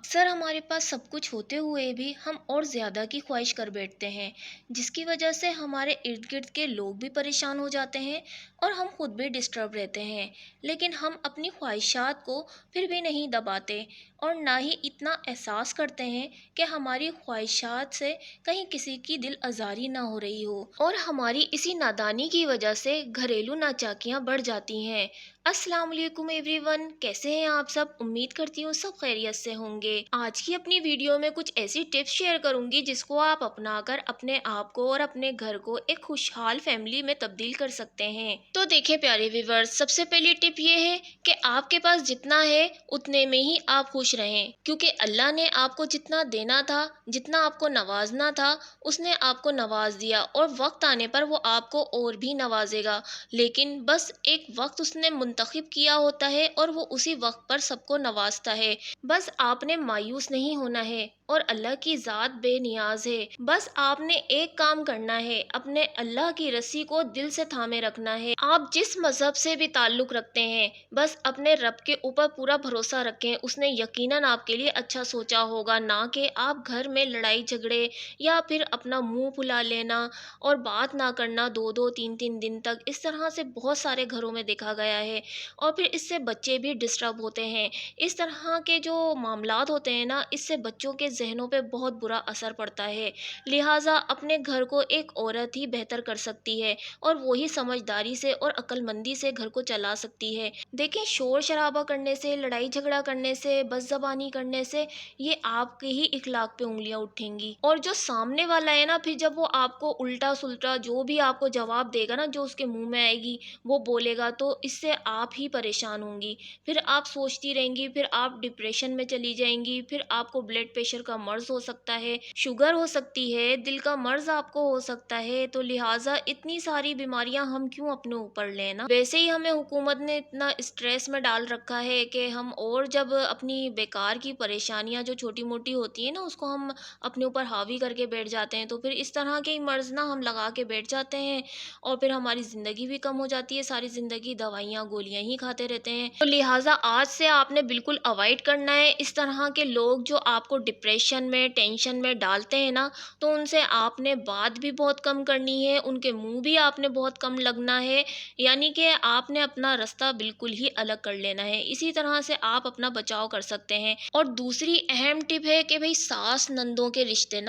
अक्सर हमारे पास सब कुछ होते हुए भी हम और ज़्यादा की ख्वाहिश कर बैठते हैं, जिसकी वजह से हमारे इर्द गिर्द के लोग भी परेशान हो जाते हैं और हम खुद भी डिस्टर्ब रहते हैं। लेकिन हम अपनी ख्वाहिशात को फिर भी नहीं दबाते और ना ही इतना एहसास करते हैं कि हमारी ख्वाहिशात से कहीं किसी की दिल आज़ारी ना हो रही हो, और हमारी इसी नादानी की वजह से घरेलू नाचाकियाँ बढ़ जाती हैं। अस्सलाम वालेकुम एवरीवन, कैसे हैं आप सब? उम्मीद करती हूँ सब खैरियत से होंगे। आज की अपनी वीडियो में कुछ ऐसी टिप्स शेयर करूंगी जिसको आप अपनाकर अपने आप को और अपने घर को एक खुशहाल फैमिली में तब्दील कर सकते हैं। तो देखिए प्यारे व्यूवर्स, सबसे पहली टिप ये है कि आपके पास जितना है उतने में ही आप खुश रहें, क्योंकि अल्लाह ने आपको जितना देना था, जितना आपको नवाजना था, उसने आपको नवाज दिया और वक्त आने पर वो आपको और भी नवाजेगा। लेकिन बस एक वक्त उसने मुंतखब किया होता है और वो उसी वक्त पर सबको नवाजता है। बस आपने मायूस नहीं होना है और अल्लाह की ज़ात बेनियाज है। बस आपने एक काम करना है, अपने अल्लाह की रस्सी को दिल से थामे रखना है। आप जिस मजहब से भी ताल्लुक़ रखते हैं, बस अपने रब के ऊपर पूरा भरोसा रखें। उसने यकीनन आपके लिए अच्छा सोचा होगा, ना कि आप घर में लड़ाई झगड़े या फिर अपना मुंह फुला लेना और बात ना करना 2-2 3-3 दिन तक। इस तरह से बहुत सारे घरों में देखा गया है और फिर इससे बच्चे भी डिस्टर्ब होते हैं। इस तरह के जो मामलात होते हैं ना, इससे बच्चों के ज़हनों पे बहुत बुरा असर पड़ता है। लिहाजा अपने घर को एक औरत ही बेहतर कर सकती है और वही समझदारी से और अक्लमंदी से घर को चला सकती है। देखें, शोर शराबा करने से, लड़ाई झगड़ा करने से, बदज़बानी करने से ये आपके ही इखलाक पे उंगलियां उठेंगी। और जो सामने वाला है ना, फिर जब वो आपको उल्टा सुल्टा जो भी आपको जवाब देगा ना, जो उसके मुंह में आएगी वो बोलेगा, तो इससे आप ही परेशान होंगी। फिर आप सोचती रहेंगी, फिर आप डिप्रेशन में चली जाएंगी, फिर आपको ब्लड प्रेशर का मर्ज हो सकता है, शुगर हो सकती है, दिल का मर्ज आपको हो सकता है। तो लिहाजा इतनी सारी बीमारियां हम क्यों अपने ऊपर लेना। वैसे ही हमें हुकूमत ने इतना स्ट्रेस में डाल रखा है कि हम और जब अपनी बेकार की परेशानियां जो छोटी मोटी होती है ना, उसको हम अपने ऊपर हावी करके बैठ जाते हैं, तो फिर इस तरह के ही मर्ज ना हम लगा के बैठ जाते हैं और फिर हमारी ज़िंदगी भी कम हो जाती है। सारी ज़िंदगी दवाइयाँ गोलियाँ ही खाते रहते हैं। तो लिहाजा आज से आपने बिल्कुल अवॉइड करना है इस तरह के लोग जो आपको डिप्रेशन में, टेंशन में डालते हैं ना, तो उनसे आपने बात भी बहुत कम करनी है, उनके मुंह भी आपने बहुत कम लगना है। यानी कि आपने अपना रास्ता बिल्कुल ही अलग कर लेना है। इसी तरह से आप अपना बचाव कर सकते हैं। और दूसरी अहम टिप है कि भाई सास नंदों के रिश्ते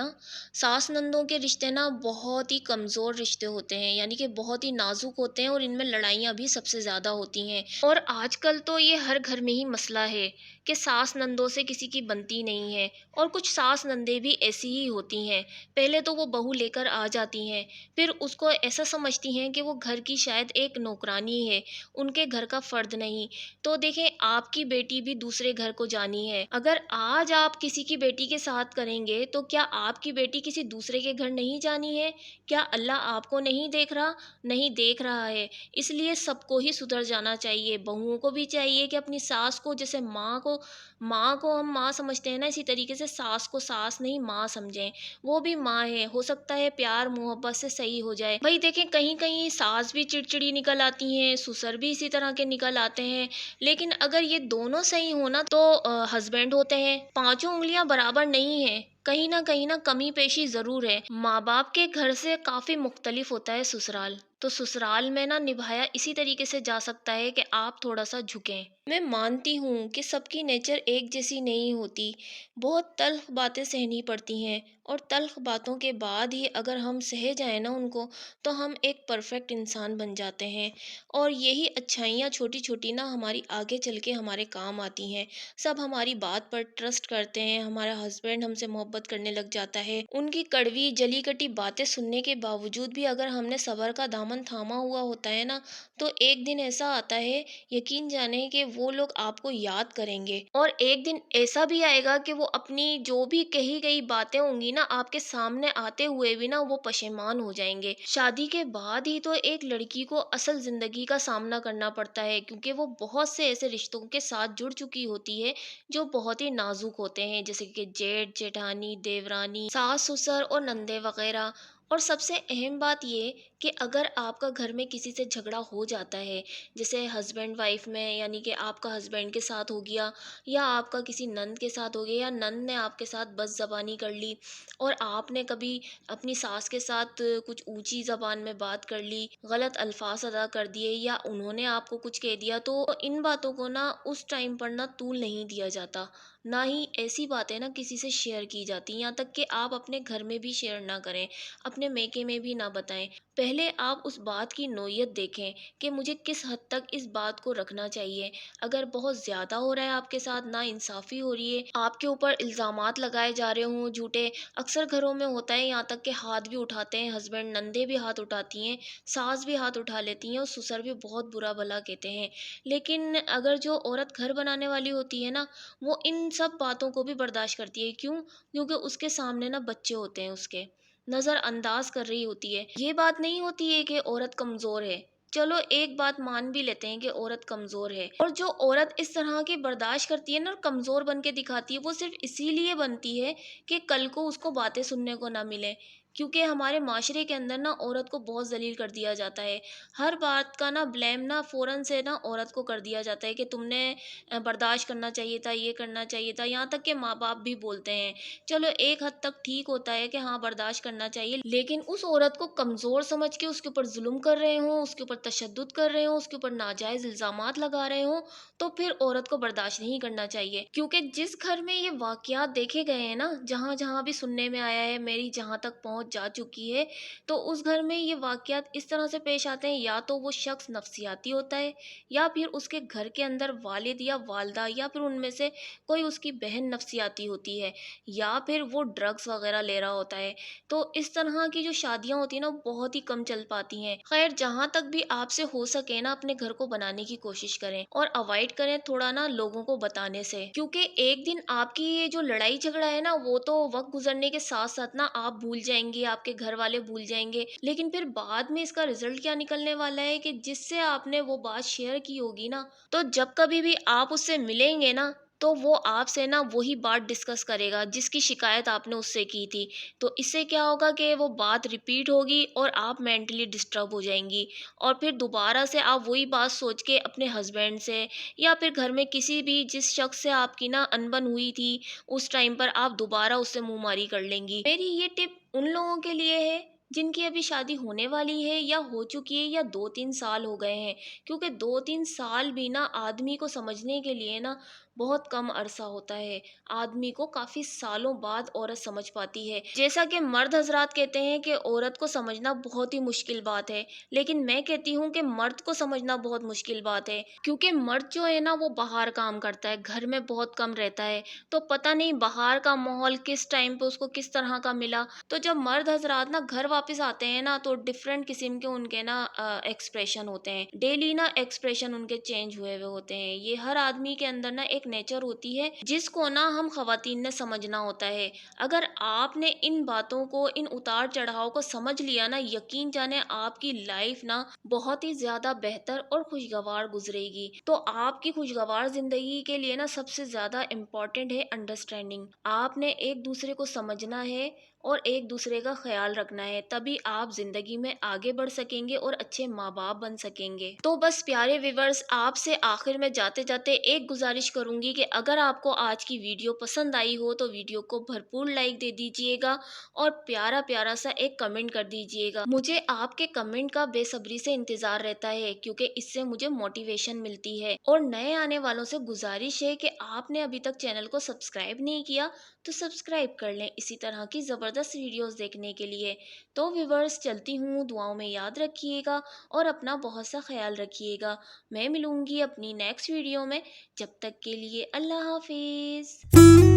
ना बहुत ही कमज़ोर रिश्ते होते हैं, यानी कि बहुत ही नाजुक होते हैं और इनमें लड़ाइयाँ भी सबसे ज़्यादा होती हैं। और आजकल तो ये हर घर में ही मसला है कि सास नंदों से किसी की बनती नहीं है। और कुछ सास नंदें भी ऐसी ही होती हैं। पहले तो वो बहू लेकर आ जाती हैं, फिर उसको ऐसा समझती हैं कि वो घर की शायद एक नौकरानी है, उनके घर का फ़र्द नहीं। तो देखें, आपकी बेटी भी दूसरे घर को जानी है। अगर आज आप किसी की बेटी के साथ करेंगे, तो क्या आपकी बेटी किसी दूसरे के घर नहीं जानी है? क्या अल्लाह आपको नहीं देख रहा? नहीं देख रहा है। इसलिए सबको ही सुधर जाना चाहिए। बहुओं को भी चाहिए कि अपनी सास को, जैसे माँ को हम माँ समझते हैं ना, इसी तरीके से सास को सास नहीं माँ समझें। वो भी माँ है, हो सकता है प्यार मोहब्बत से सही हो जाए। भाई देखें, कहीं कहीं सास भी चिड़चिड़ी निकल आती हैं, ससुर भी इसी तरह के निकल आते हैं। लेकिन अगर ये दोनों सही हो ना, तो हस्बैंड होते हैं। पांचों उंगलियां बराबर नहीं है, कहीं ना कमी पेशी जरूर है। माँ बाप के घर से काफी मुख्तलिफ होता है ससुराल। तो ससुराल में ना निभाया इसी तरीके से जा सकता है कि आप थोड़ा सा झुकें। मैं मानती हूँ कि सबकी नेचर एक जैसी नहीं होती। बहुत तल्ख बातें सहनी पड़ती हैं और तल्ख बातों के बाद ही अगर हम सह जाएं ना उनको, तो हम एक परफेक्ट इंसान बन जाते हैं। और यही अच्छाइयाँ छोटी छोटी ना हमारी आगे चल के हमारे काम आती हैं। सब हमारी बात पर ट्रस्ट करते हैं, हमारा हस्बैंड हमसे मोहब्बत करने लग जाता है। उनकी कड़वी जली कटी बातें सुनने के बावजूद भी अगर हमने सब्र का दामन थामा हुआ होता है ना, तो एक दिन ऐसा आता है, यकीन जाने कि वो लोग आपको याद करेंगे। और एक दिन ऐसा भी आएगा कि वो अपनी जो भी कही गई बातें होंगी ना, आपके सामने आते हुए भी ना वो पशेमान हो जाएंगे। शादी के बाद ही तो एक लड़की को असल जिंदगी का सामना करना पड़ता है, क्योंकि वो बहुत से ऐसे रिश्तों के साथ जुड़ चुकी होती है जो बहुत ही नाजुक होते हैं, जैसे कि जेठ जेठानी, देवरानी, सास ससुर और नंदे वगैरह। और सबसे अहम बात ये कि अगर आपका घर में किसी से झगड़ा हो जाता है, जैसे हस्बैंड वाइफ में, यानी कि आपका हस्बैंड के साथ हो गया या आपका किसी नंद के साथ हो गया या नंद ने आपके साथ बदज़बानी कर ली और आपने कभी अपनी सास के साथ कुछ ऊंची ज़बान में बात कर ली, गलत अल्फाज अदा कर दिए या उन्होंने आपको कुछ कह दिया, तो इन बातों को ना उस टाइम पर ना तूल नहीं दिया जाता। ना ही ऐसी बातें ना किसी से शेयर की जाती, यहाँ तक कि आप अपने घर में भी शेयर ना करें, अपने मेके में भी ना बताएं। पहले आप उस बात की नोयत देखें कि मुझे किस हद तक इस बात को रखना चाहिए। अगर बहुत ज़्यादा हो रहा है, आपके साथ ना इंसाफ़ी हो रही है, आपके ऊपर इल्ज़ामात लगाए जा रहे हों झूठे, अक्सर घरों में होता है, यहाँ तक कि हाथ भी उठाते हैं हस्बैंड, नंदे भी हाथ उठाती हैं, सास भी हाथ उठा लेती हैं और ससुर भी बहुत बुरा भला कहते हैं। लेकिन अगर जो औरत घर बनाने वाली होती है ना, वो इन सब बातों को भी बर्दाश्त करती है। क्यों? क्योंकि उसके सामने ना बच्चे होते हैं उसके, नज़रअंदाज कर रही होती है। ये बात नहीं होती है कि औरत कमज़ोर है। चलो एक बात मान भी लेते हैं कि औरत कमज़ोर है, और जो औरत इस तरह की बर्दाश्त करती है ना और कमज़ोर बन के दिखाती है, वो सिर्फ़ इसीलिए बनती है कि कल को उसको बातें सुनने को ना मिले। क्योंकि हमारे माशरे के अंदर ना औरत को बहुत ज़लील कर दिया जाता है। हर बात का ना ब्लेम ना फ़ौरन से ना औरत को कर दिया जाता है कि तुमने बर्दाश्त करना चाहिए था, ये करना चाहिए था। यहाँ तक कि माँ-बाप भी बोलते हैं। चलो एक हद तक ठीक होता है कि हाँ, बर्दाश्त करना चाहिए, लेकिन उस औरत को कमज़ोर समझ के उसके ऊपर ज़ुल्म कर रहे हों, उसके ऊपर तशद्दुद कर रहे हों, उसके ऊपर नाजायज़ इल्ज़ामात लगा रहे हों, तो फिर औरत को बर्दाश्त नहीं करना चाहिए। क्योंकि जिस घर में ये वाक़यात देखे गए हैं ना, जहाँ-जहाँ भी सुनने में आया है, मेरी जहाँ तक पहुँच जा चुकी है, तो उस घर में ये वाक़यात इस तरह से पेश आते हैं, या तो वो शख़्स नफ़सियाती होता है या फिर उसके घर के अंदर वालिद या वालिदा या फिर उनमें से कोई उसकी बहन नफ़सियाती होती है, या फिर वो ड्रग्स वग़ैरह ले रहा होता है। तो इस तरह की जो शादियाँ होती हैं ना, वो बहुत ही कम चल पाती हैं। ख़ैर, जहाँ तक भी आपसे हो सके ना, अपने घर को बनाने की कोशिश करें और अवॉइड करें थोड़ा ना लोगों को बताने से। क्योंकि एक दिन आपकी ये जो लड़ाई झगड़ा है ना, वो तो वक़्त गुज़रने के साथ-साथ ना आप भूल जाएँगे, आपके घर वाले भूल जाएँगे। लेकिन फिर बाद में इसका रिज़ल्ट क्या निकलने वाला है कि जिससे आपने वो बात शेयर की होगी ना, तो जब कभी भी आप उससे मिलेंगे ना, तो वो आपसे ना वही बात डिस्कस करेगा जिसकी शिकायत आपने उससे की थी। तो इससे क्या होगा कि वो बात रिपीट होगी और आप मेंटली डिस्टर्ब हो जाएँगी, और फिर दोबारा से आप वही बात सोच के अपने हस्बैंड से या फिर घर में किसी भी जिस शख़्स से आपकी ना अनबन हुई थी, उस टाइम पर आप दोबारा उससे मुँहमारी कर लेंगी। मेरी ये टिप उन लोगों के लिए है जिनकी अभी शादी होने वाली है या हो चुकी है या 2-3 साल हो गए हैं। क्योंकि 2-3 साल भी ना आदमी को समझने के लिए ना बहुत कम अरसा होता है। आदमी को काफ़ी सालों बाद औरत समझ पाती है। जैसा कि मर्द हज़रात कहते हैं कि औरत को समझना बहुत ही मुश्किल बात है, लेकिन मैं कहती हूँ कि मर्द को समझना बहुत मुश्किल बात है। क्योंकि मर्द जो है ना, वो बाहर काम करता है, घर में बहुत कम रहता है, तो पता नहीं बाहर का माहौल किस टाइम पे उसको किस तरह का मिला। तो जब मर्द हज़रात ना घर वापस आते हैं ना, तो डिफरेंट किस्म के उनके ना एक्सप्रेशन होते हैं। डेली ना एक्सप्रेशन उनके चेंज हुए हुए होते हैं। ये हर आदमी के अंदर ना एक नेचर होती है जिसको ना हम ख़वातीन ने समझना होता है। अगर आपने इन बातों को, इन उतार चढ़ाव को समझ लिया ना, यकीन जाने आपकी लाइफ ना बहुत ही ज़्यादा बेहतर और खुशगवार गुजरेगी। तो आपकी खुशगवार ज़िंदगी के लिए ना सबसे ज़्यादा इम्पोर्टेंट है अंडरस्टैंडिंग। आपने एक दूसरे को समझना है और एक दूसरे का ख्याल रखना है, तभी आप ज़िंदगी में आगे बढ़ सकेंगे और अच्छे माँ-बाप बन सकेंगे। तो बस प्यारे व्यूअर्स, आपसे आखिर में जाते-जाते एक गुज़ारिश करूँगी कि अगर आपको आज की वीडियो पसंद आई हो, तो वीडियो को भरपूर लाइक दे दीजिएगा और प्यारा-प्यारा सा एक कमेंट कर दीजिएगा। मुझे आपके कमेंट का बेसब्री से इंतज़ार रहता है, क्योंकि इससे मुझे मोटिवेशन मिलती है। और नए आने वालों से गुज़ारिश है कि आपने अभी तक चैनल को सब्सक्राइब नहीं किया, तो सब्सक्राइब कर लें इसी तरह की ज़बरदस्त वीडियोस देखने के लिए। तो व्यूअर्स, चलती हूँ, दुआओं में याद रखिएगा और अपना बहुत सा ख्याल रखिएगा। मैं मिलूँगी अपनी नेक्स्ट वीडियो में। जब तक के लिए अल्लाह हाफ़िज़।